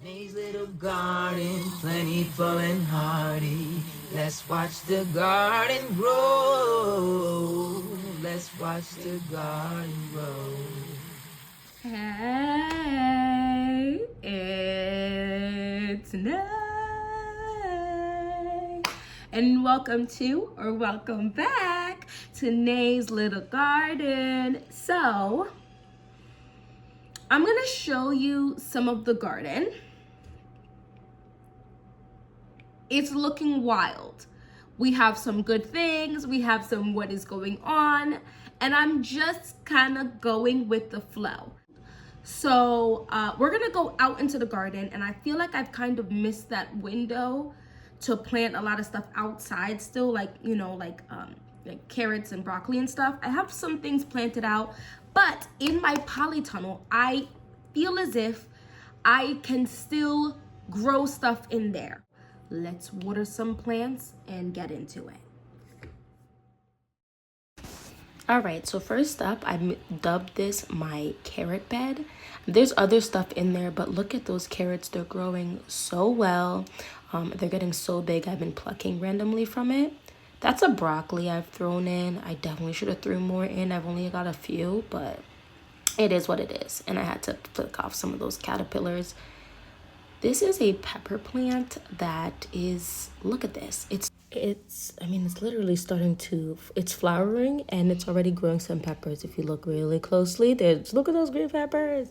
May's little garden, plentiful and hardy. Let's watch the garden grow. Let's watch the garden grow. Hey, it's Nay. And welcome back to Nay's Little Garden. So, I'm going to show you some of the garden. It's looking wild. We have some good things, we have some what is going on, and I'm just kind of going with the flow. So we're gonna go out into the garden, and I feel like I've kind of missed that window to plant a lot of stuff outside still, like, you know, like carrots and broccoli and stuff. I have some things planted out, but in my polytunnel, I feel as if I can still grow stuff in there. Let's water some plants and get into it. All right, so first up, I dubbed this my carrot bed. There's other stuff in there, but look at those carrots. They're growing so well. They're getting so big. I've been plucking randomly from it. That's a broccoli I've thrown in. I definitely should have thrown more in. I've only got a few, but it is what it is. And I had to flick off some of those caterpillars. This is a pepper plant that is, look at this. It's literally starting to, it's flowering and it's already growing some peppers. If you look really closely, look at those green peppers.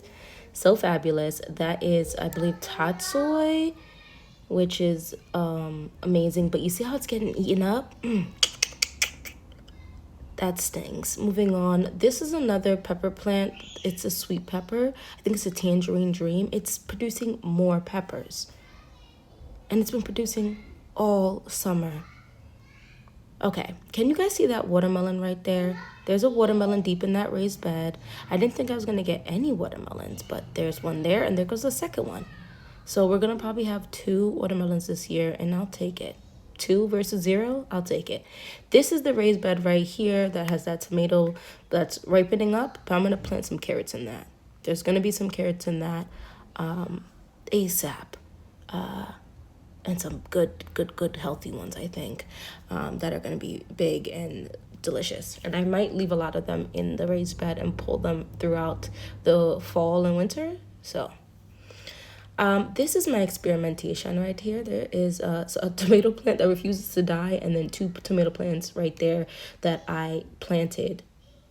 So fabulous. That is, I believe, tatsoi, which is amazing. But you see how it's getting eaten up? That stings. Moving on. This is another pepper plant. It's a sweet pepper. I think it's a tangerine dream. It's producing more peppers. And it's been producing all summer. Okay, can you guys see that watermelon right there? There's a watermelon deep in that raised bed. I didn't think I was going to get any watermelons, but there's one there, and there goes the second one. So we're going to probably have 2 watermelons this year, and I'll take it. 2 versus 0, I'll take it. This is the raised bed right here that has that tomato that's ripening up, but I'm going to plant some carrots in that. There's going to be some carrots in that ASAP. And some good healthy ones, I think, that are going to be big and delicious. And I might leave a lot of them in the raised bed and pull them throughout the fall and winter. So this is my experimentation right here. There is a tomato plant that refuses to die, and then 2 tomato plants right there that I planted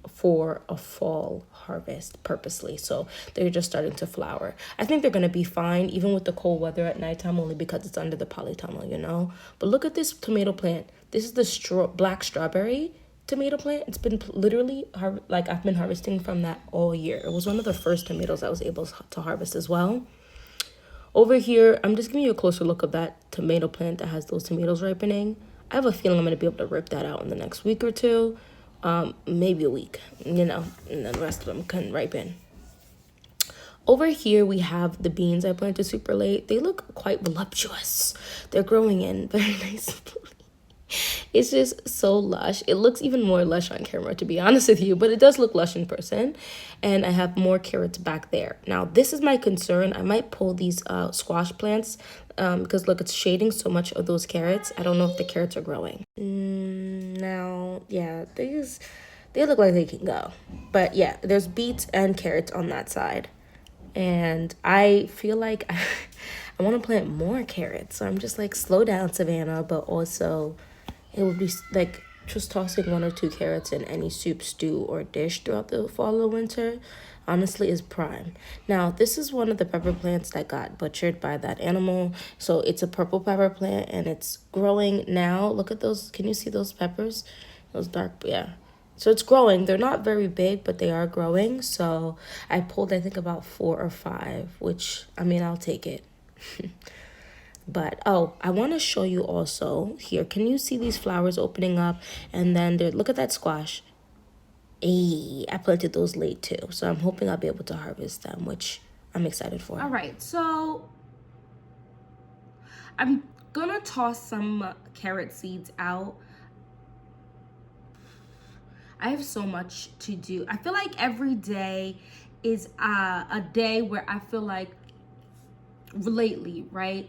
for a fall harvest purposely. So they're just starting to flower. I think they're going to be fine even with the cold weather at nighttime, only because it's under the polytunnel, you know. But look at this tomato plant. This is the black strawberry tomato plant. It's been literally I've been harvesting from that all year. It was one of the first tomatoes I was able to harvest as well. Over here, I'm just giving you a closer look of that tomato plant that has those tomatoes ripening. I have a feeling I'm going to be able to rip that out in the next week or 2. Maybe a week, you know, and then the rest of them can ripen. Over here, we have the beans I planted super late. They look quite voluptuous. They're growing in very nicely. It's just so lush. It looks even more lush on camera, to be honest with you, but it does look lush in person. And I have more carrots back there. Now, this is my concern. I might pull these squash plants because, look, it's shading so much of those carrots. I don't know if the carrots are growing. Now, yeah, they look like they can go. But, yeah, there's beets and carrots on that side. And I feel like I want to plant more carrots. So I'm just like, slow down, Savannah, but also it would be like just tossing 1 or 2 carrots in any soup, stew, or dish throughout the fall or winter, honestly, is prime. Now, this is one of the pepper plants that got butchered by that animal. So it's a purple pepper plant, and it's growing now. Look at those. Can you see those peppers? Those dark, yeah. So it's growing. They're not very big, but they are growing. So I pulled, I think, about 4 or 5, which, I mean, I'll take it. But, oh, I want to show you also here. Can you see these flowers opening up? And then look at that squash. Hey, I planted those late too. So I'm hoping I'll be able to harvest them, which I'm excited for. All right, so I'm going to toss some carrot seeds out. I have so much to do. I feel like every day is a day where I feel like lately, right?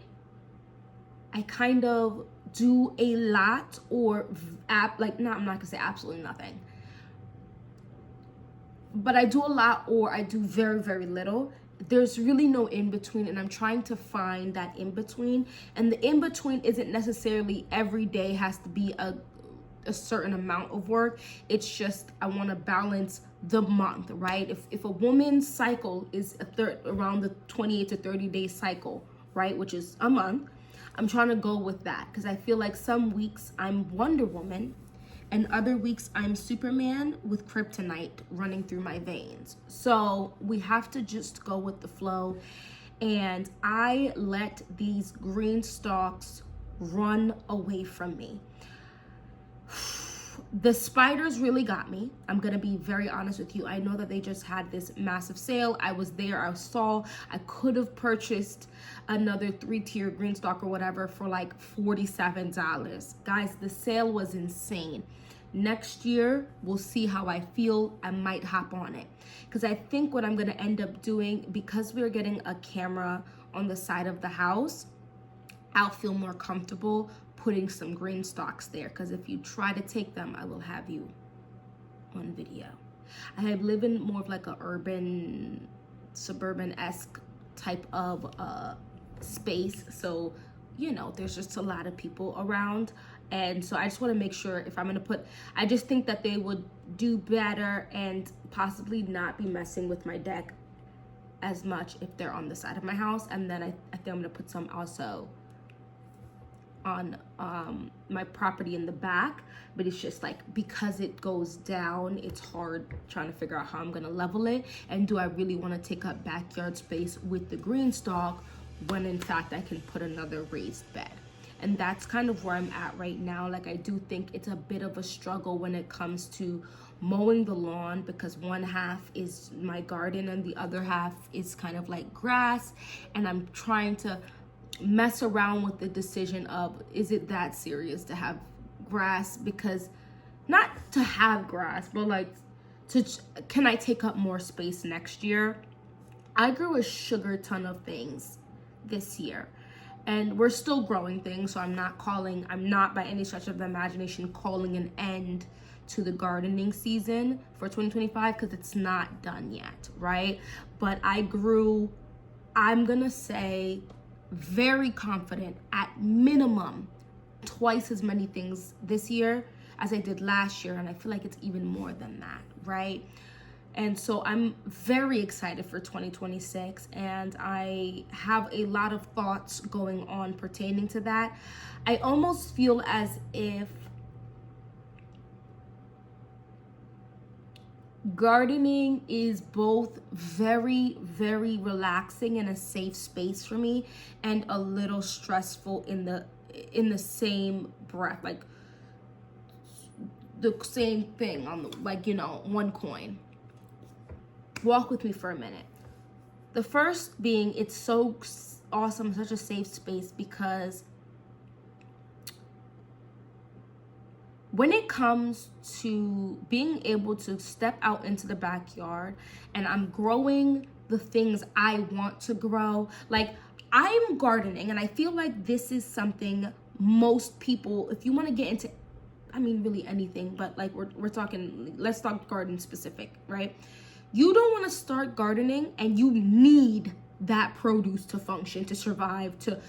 I kind of do a lot, or I'm not gonna say absolutely nothing, but I do a lot or I do very, very little. There's really no in between, and I'm trying to find that in between. And the in between isn't necessarily every day has to be a certain amount of work. It's just I want to balance the month, right? If a woman's cycle is around the 28 to 30 day cycle, right, which is a month, I'm trying to go with that, because I feel like some weeks I'm Wonder Woman and other weeks I'm Superman with kryptonite running through my veins. So we have to just go with the flow. And I let these green stalks run away from me. The spiders really got me. I'm gonna be very honest with you. I know that they just had this massive sale. I was there, I saw, I could have purchased another 3-tier green stalk or whatever for like $47. Guys, the sale was insane. Next year, we'll see how I feel. I might hop on it. Because I think what I'm gonna end up doing, because we're getting a camera on the side of the house, I'll feel more comfortable putting some green stalks there, because if you try to take them, I will have you on video. I live in more of like a urban, suburban-esque type of space, so you know, there's just a lot of people around, and so I just want to make sure if I'm gonna put, I just think that they would do better and possibly not be messing with my deck as much if they're on the side of my house. And then I think I'm gonna put some also on my property in the back, but it's just like, because it goes down, it's hard trying to figure out how I'm gonna level it, and do I really want to take up backyard space with the green stalk when in fact I can put another raised bed. And that's kind of where I'm at right now. Like, I do think it's a bit of a struggle when it comes to mowing the lawn, because one half is my garden and the other half is kind of like grass, and I'm trying to mess around with the decision of, is it that serious to have grass? Because not to have grass, but like, can I take up more space next year? I grew a sugar ton of things this year, and we're still growing things, so I'm not by any stretch of the imagination calling an end to the gardening season for 2025, because it's not done yet, right? But I grew, I'm gonna say, very confident, at minimum twice as many things this year as I did last year, and I feel like it's even more than that, right? And so I'm very excited for 2026, and I have a lot of thoughts going on pertaining to that. I almost feel as if gardening is both very, very relaxing and a safe space for me, and a little stressful in the same breath, like the same thing on the, like, you know, one coin. Walk with me for a minute. The first being, it's so awesome, such a safe space, because when it comes to being able to step out into the backyard and I'm growing the things I want to grow, like, I'm gardening, and I feel like this is something most people, if you want to get into, I mean, really anything, but like we're talking, let's talk garden specific, right? You don't want to start gardening and you need that produce to function, to survive, to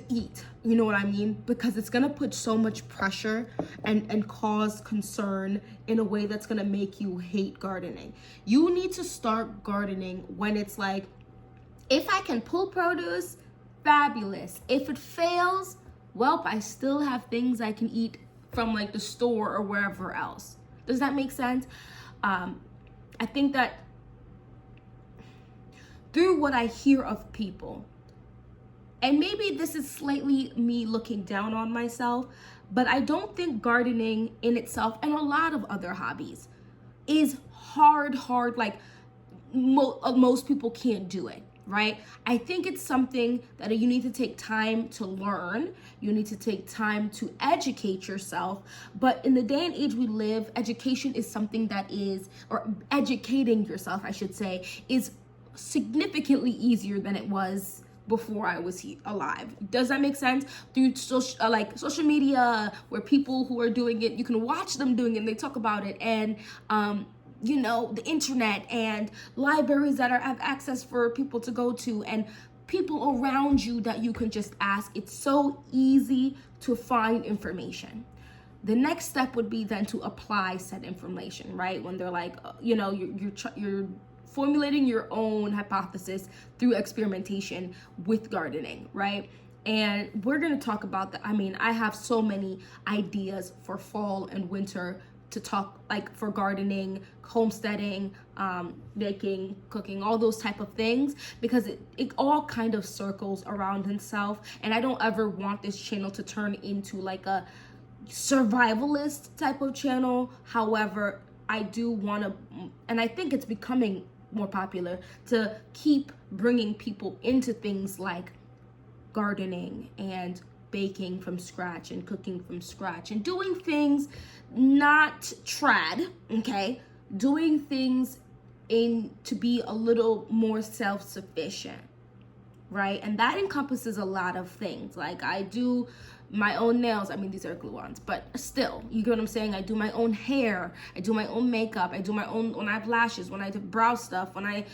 eat, you know what I mean? Because it's gonna put so much pressure and cause concern in a way that's gonna make you hate gardening. You need to start gardening when it's like, if I can pull produce, fabulous. If it fails, well, I still have things I can eat from like the store or wherever else. Does that make sense? I think that through what I hear of people, and maybe this is slightly me looking down on myself, but I don't think gardening in itself, and a lot of other hobbies, is hard, like most people can't do it, right? I think it's something that you need to take time to learn. You need to take time to educate yourself. But in the day and age we live, education is something that is, or educating yourself, I should say, is significantly easier than it was before I was alive. Does that make sense? Through social media, where people who are doing it, you can watch them doing it and they talk about it, and you know, the internet and libraries that have access for people to go to, and people around you that you can just ask. It's so easy to find information. The next step would be then to apply said information, right? When they're like, you know, you're formulating your own hypothesis through experimentation with gardening, right? And we're gonna talk about that. I mean, I have so many ideas for fall and winter to talk, like for gardening, homesteading, baking, cooking, all those type of things, because it all kind of circles around itself. And I don't ever want this channel to turn into like a survivalist type of channel. However, I do want to, and I think it's becoming more popular, to keep bringing people into things like gardening and baking from scratch and cooking from scratch and doing things not trad, okay? Doing things to be a little more self-sufficient, right? And that encompasses a lot of things. Like, I do my own nails. I mean, these are glue-ons, but still, you get what I'm saying? I do my own hair, I do my own makeup, I do my own, when I have lashes, when I do brow stuff, when I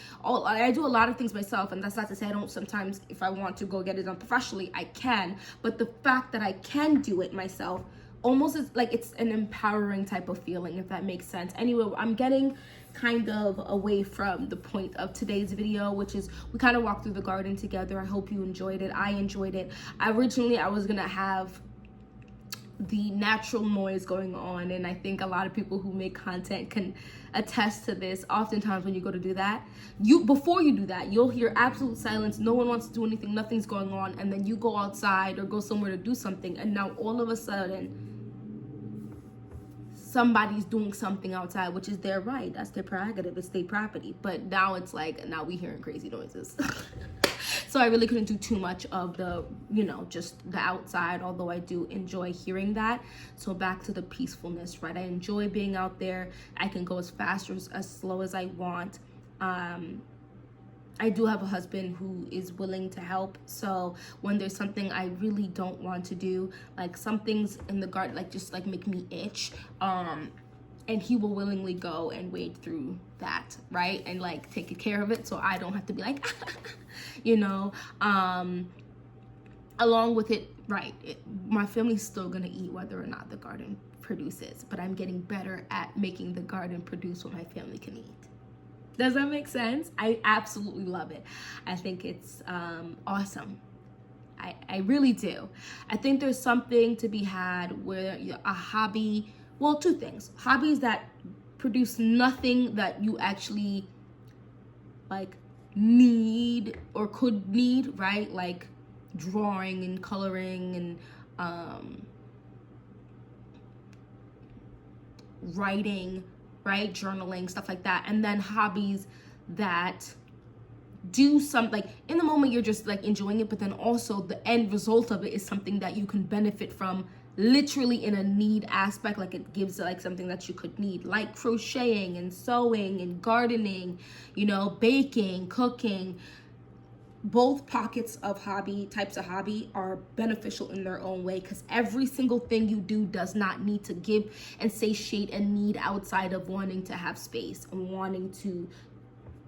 do a lot of things myself. And that's not to say I don't sometimes, if I want to go get it done professionally, I can. But the fact that I can do it myself almost is like, it's an empowering type of feeling, if that makes sense. Anyway, I'm getting kind of away from the point of today's video, which is we kind of walked through the garden together. I hope you enjoyed it. I enjoyed it. Originally, I was gonna have the natural noise going on, and I think a lot of people who make content can attest to this. Oftentimes when you go to do that, before you do that, you'll hear absolute silence. No one wants to do anything, nothing's going on, and then you go outside or go somewhere to do something, and now all of a sudden somebody's doing something outside, which is their right. That's their prerogative. It's their property. But now it's like, now we hearing crazy noises. So I really couldn't do too much of the, you know, just the outside, although I do enjoy hearing that. So back to the peacefulness, right? I enjoy being out there. I can go as fast or as slow as I want. I do have a husband who is willing to help. So when there's something I really don't want to do, like some things in the garden, like just like make me itch, and he will willingly go and wade through that, right? And like take care of it, so I don't have to be like, you know, along with it, right? My family's still gonna eat whether or not the garden produces, but I'm getting better at making the garden produce what my family can eat. Does that make sense? I absolutely love it. I think it's awesome. I really do. I think there's something to be had where a hobby, well, two things. Hobbies that produce nothing that you actually like need or could need, right? Like drawing and coloring and writing, right? Journaling, stuff like that. And then hobbies that do some, like in the moment you're just like enjoying it, but then also the end result of it is something that you can benefit from literally in a need aspect. Like it gives like something that you could need, like crocheting and sewing and gardening, you know, baking, cooking. Both pockets of types of hobby are beneficial in their own way, because every single thing you do does not need to give and satiate a need outside of wanting to have space and wanting to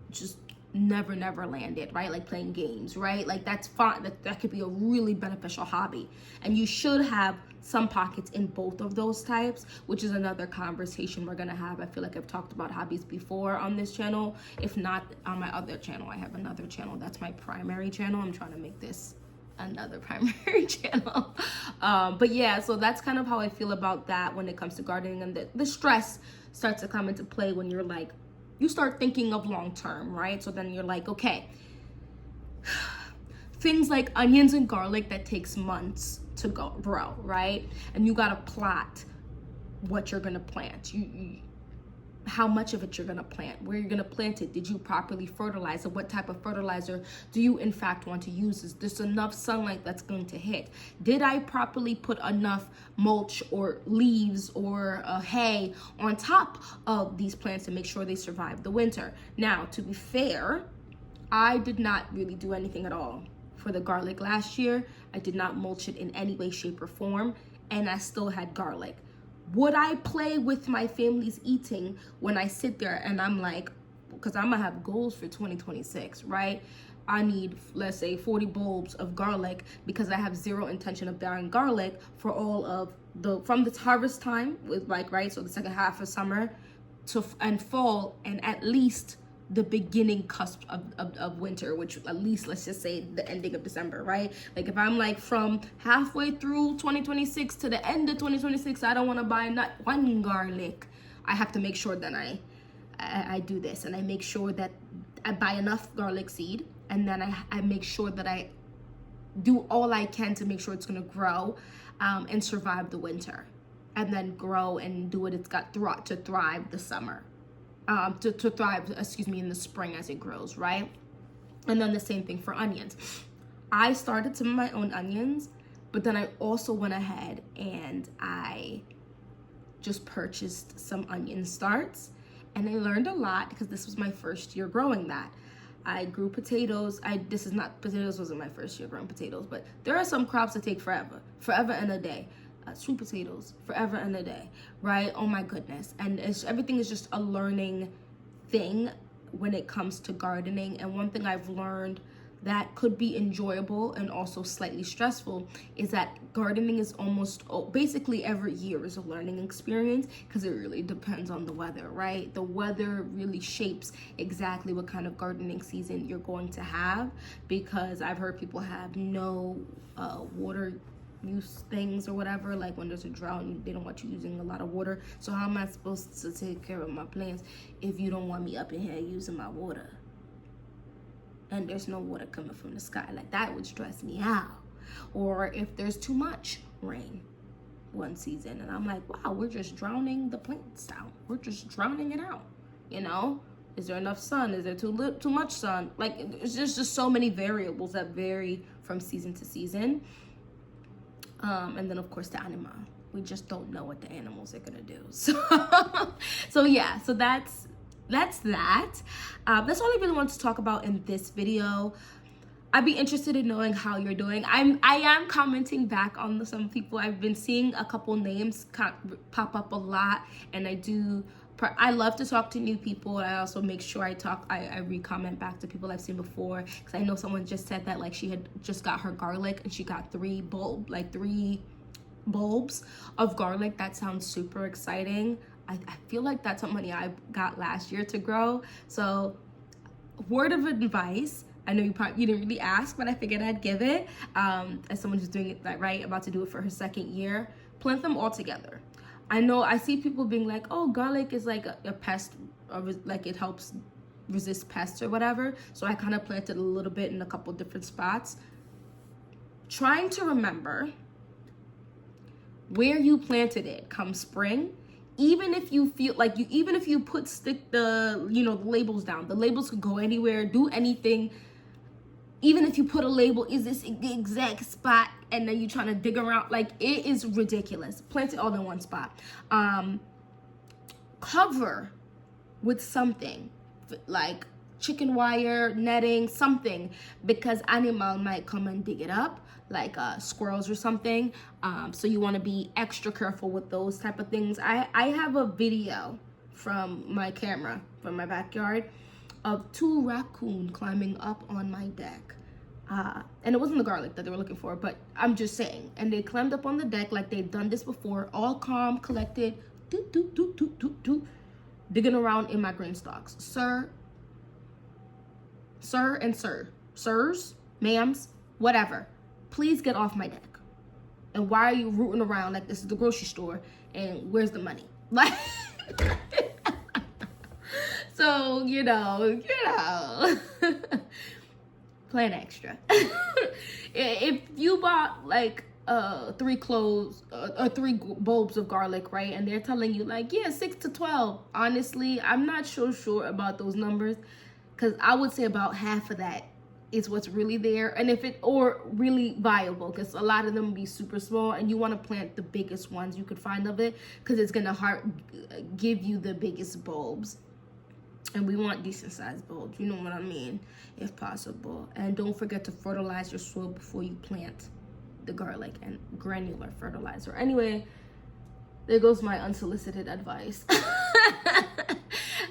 just never land it, right? Like playing games, right? Like that's fine. That could be a really beneficial hobby, and you should have some pockets in both of those types, which is another conversation we're gonna have. I feel like I've talked about hobbies before on this channel. If not, on my other channel, I have another channel that's my primary channel. I'm trying to make this another primary channel. But yeah, so that's kind of how I feel about that when it comes to gardening. And the stress starts to come into play when you're like, you start thinking of long term, right? So then you're like, okay, things like onions and garlic that takes months to grow, right? And you gotta plot what you're gonna plant. How much of it you're gonna plant, where you're gonna plant it, did you properly fertilize it, what type of fertilizer do you in fact want to use, is this enough sunlight that's going to hit, did I properly put enough mulch or leaves or hay on top of these plants to make sure they survive the winter. Now, to be fair, I did not really do anything at all for the garlic last year. I did not mulch it in any way, shape, or form, and I still had garlic. Would I play with my family's eating when I sit there and I'm like, because I'm gonna have goals for 2026, right? I need, let's say, 40 bulbs of garlic because I have zero intention of buying garlic for all of from the harvest time with like, right? So the second half of summer and fall, and at least the beginning cusp of winter, which at least let's just say the ending of December, right? Like if I'm like from halfway through 2026 to the end of 2026, I don't want to buy not one garlic. I have to make sure that I do this, and I make sure that I buy enough garlic seed, and then I make sure that I do all I can to make sure it's gonna grow and survive the winter, and then grow and do what it's got to thrive the summer, to thrive, in the spring as it grows, right? And then the same thing for onions. I started some of my own onions, but then I also went ahead and I just purchased some onion starts, and I learned a lot because this was my first year growing that. I grew potatoes. Potatoes wasn't my first year growing potatoes, but there are some crops that take forever and a day. Sweet potatoes, forever and a day, right? Oh my goodness. And everything is just a learning thing when it comes to gardening. And one thing I've learned that could be enjoyable and also slightly stressful is that gardening is basically every year is a learning experience, because it really depends on the weather, right? The weather really shapes exactly what kind of gardening season you're going to have, because I've heard people have no water use things or whatever, like when there's a drought and they don't want you using a lot of water. So how am I supposed to take care of my plants if you don't want me up in here using my water and there's no water coming from the sky? Like, that would stress me out. Or if there's too much rain one season and I'm like, wow, we're just drowning the plants out, we're just drowning it out, you know? Is there enough sun? Is there too much sun? Like, it's just so many variables that vary from season to season. And then of course the animal, we just don't know what the animals are gonna do. So yeah, so that's that. That's all I really want to talk about in this video. I'd be interested in knowing how you're doing. I am commenting back on some people. I've been seeing a couple names pop up a lot, and I love to talk to new people. I also make sure I re-comment back to people I've seen before, because I know someone just said that like she had just got her garlic and she got 3 bulbs of garlic. That sounds super exciting. I feel like that's what money I got last year to grow. So word of advice, I know you didn't really ask, but I figured I'd give it, as someone who's doing it right, about to do it for her second year. Plant them all together. I know I see people being like, oh, garlic is like a pest, or like it helps resist pests or whatever. So I kind of planted a little bit in a couple different spots. Trying to remember where you planted it come spring. Even if you feel like even if you stick the labels down, the labels could go anywhere, do anything. Even if you put a label, is this the exact spot? And then you trying to dig around, like, it is ridiculous. Plant it all in one spot. Cover with something like chicken wire, netting, something, because animal might come and dig it up, like squirrels or something. So you want to be extra careful with those type of things. I have a video from my camera from my backyard of 2 raccoons climbing up on my deck. And it wasn't the garlic that they were looking for, but I'm just saying. And they climbed up on the deck like they'd done this before, all calm, collected, digging around in my green stalks. Sirs, ma'ams, whatever, please get off my deck. And why are you rooting around like this is the grocery store and where's the money? Like, so, plan extra. If you bought like 3 bulbs of garlic, right, and they're telling you like, yeah, 6 to 12, honestly, I'm not so sure about those numbers, because I would say about half of that is what's really there, and or really viable, because a lot of them be super small, and you want to plant the biggest ones you could find of it, because it's gonna give you the biggest bulbs. And we want decent sized bulbs, you know what I mean, if possible. And don't forget to fertilize your soil before you plant the garlic, and granular fertilizer. Anyway, there goes my unsolicited advice.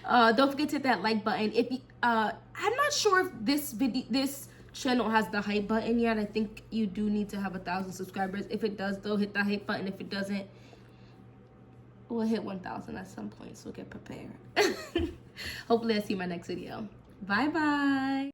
Don't forget to hit that like button. If you, I'm not sure if this channel has the hype button yet. I think you do need to have 1,000 subscribers. If it does, though, hit the hype button. If it doesn't, we'll hit 1,000 at some point, so get prepared. Hopefully I see you in my next video. Bye bye.